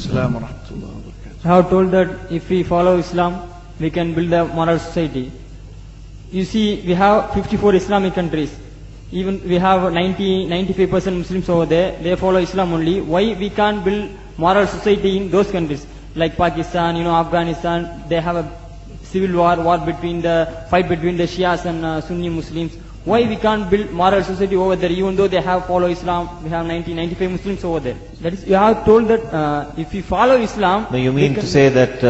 Assalamu alaikum wa rahmatullahi wa barakatuh. I have told that if we follow Islam, we can build a moral society. You see, we have 54 Islamic countries. Even we have 95% Muslims over there. They follow Islam only. Why we can't build moral society in those countries? Like Pakistan, Afghanistan, they have a civil war between the Shias and Sunni Muslims. Why we can't build moral society over there, even though they have follow Islam? We have 95 Muslims over there. That is, you have told that if we follow Islam... No, you mean to say that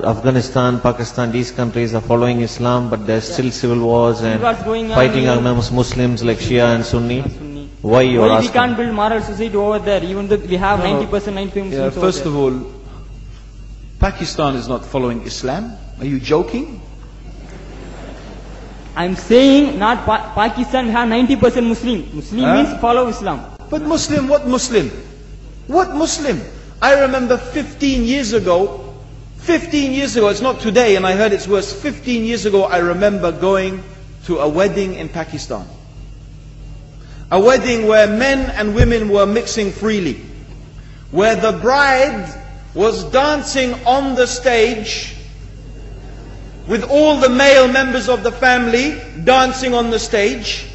Afghanistan, Pakistan, these countries are following Islam, but there's still civil wars and fighting amongst Muslims like Shia and Sunni? Why you are asking? We can't build moral society over there, even though we have 90%, 95 Muslims over there? First of all, Pakistan is not following Islam. Are you joking? I'm saying not Pakistan have 90% Muslim. Muslim means follow Islam. But Muslim, what Muslim? What Muslim? I remember 15 years ago, it's not today and I heard it's worse, 15 years ago I remember going to a wedding in Pakistan. A wedding where men and women were mixing freely. Where the bride was dancing on the stage with all the male members of the family dancing on the stage.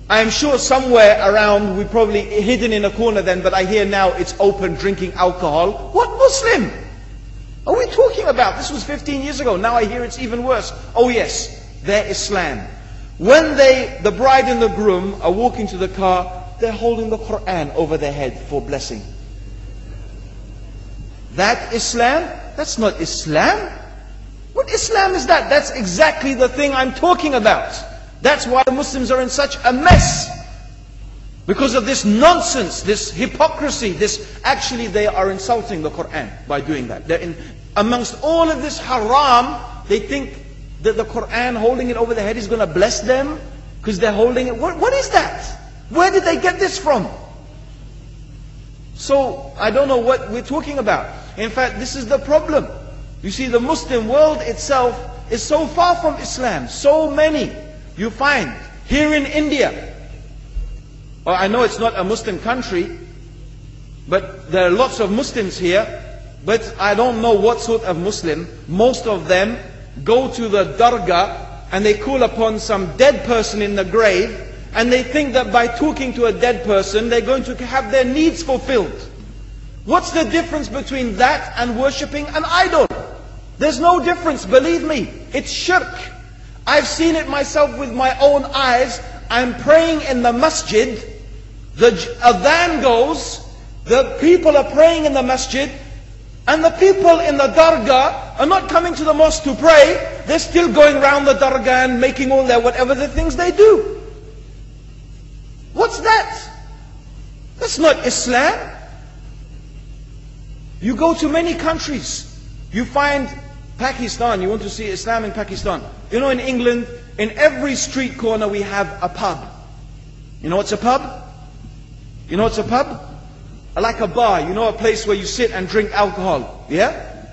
I am sure somewhere around, we probably hidden in a corner then, but I hear now it's open drinking alcohol. What Muslim are we talking about? This was 15 years ago. Now I hear it's even worse. Oh yes, they're Islam. When the bride and the groom are walking to the car, they're holding the Quran over their head for blessing. That Islam? That's not Islam. What Islam is that? That's exactly the thing I'm talking about. That's why Muslims are in such a mess. Because of this nonsense, this hypocrisy, actually they are insulting the Quran by doing that. Amongst all of this haram, they think that the Quran, holding it over their head, is going to bless them because they're holding it. What is that? Where did they get this from? So, I don't know what we're talking about. In fact, this is the problem. You see, the Muslim world itself is so far from Islam. So many you find here in India. Well, I know it's not a Muslim country, but there are lots of Muslims here. But I don't know what sort of Muslim. Most of them go to the dargah and they call upon some dead person in the grave, and they think that by talking to a dead person, they're going to have their needs fulfilled. What's the difference between that and worshipping an idol? There's no difference, believe me. It's shirk. I've seen it myself with my own eyes. I'm praying in the masjid. The adhan goes. The people are praying in the masjid. And the people in the dargah are not coming to the mosque to pray. They're still going around the dargah and making all their whatever the things they do. What's that? That's not Islam. You go to many countries. You find Pakistan, you want to see Islam in Pakistan. You know, in England, in every street corner we have a pub. You know what's a pub? You know what's a pub? Like a bar, you know, a place where you sit and drink alcohol. Yeah?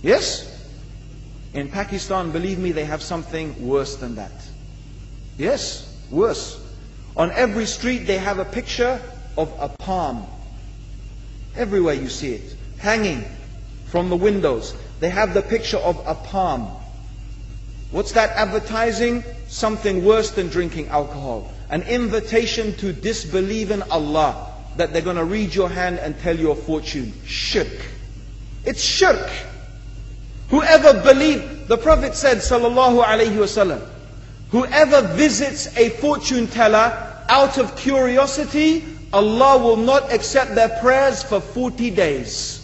Yes? In Pakistan, believe me, they have something worse than that. Yes, worse. On every street they have a picture of a palm. Everywhere you see it, hanging from the windows. They have the picture of a palm. What's that advertising? Something worse than drinking alcohol. An invitation to disbelieve in Allah, that they're going to read your hand and tell your fortune. Shirk. It's shirk. Whoever believes, the Prophet said, sallallahu alaihi wasallam, whoever visits a fortune teller out of curiosity, Allah will not accept their prayers for 40 days.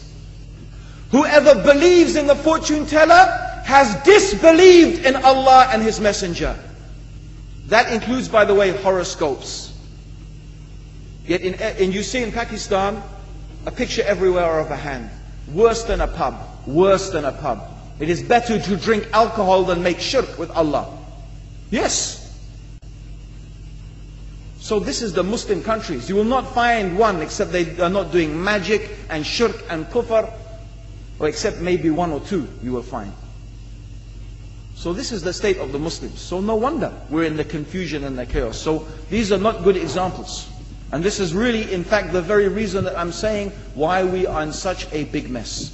Whoever believes in the fortune teller has disbelieved in Allah and His Messenger. That includes, by the way, horoscopes. Yet and you see in Pakistan a picture everywhere of a hand. Worse than a pub. Worse than a pub. It is better to drink alcohol than make shirk with Allah. Yes. So this is the Muslim countries. You will not find one except they are not doing magic and shirk and kufr. Or except maybe one or two you will find. So this is the state of the Muslims. So no wonder we're in the confusion and the chaos. So these are not good examples. And this is really, in fact, the very reason that I'm saying why we are in such a big mess.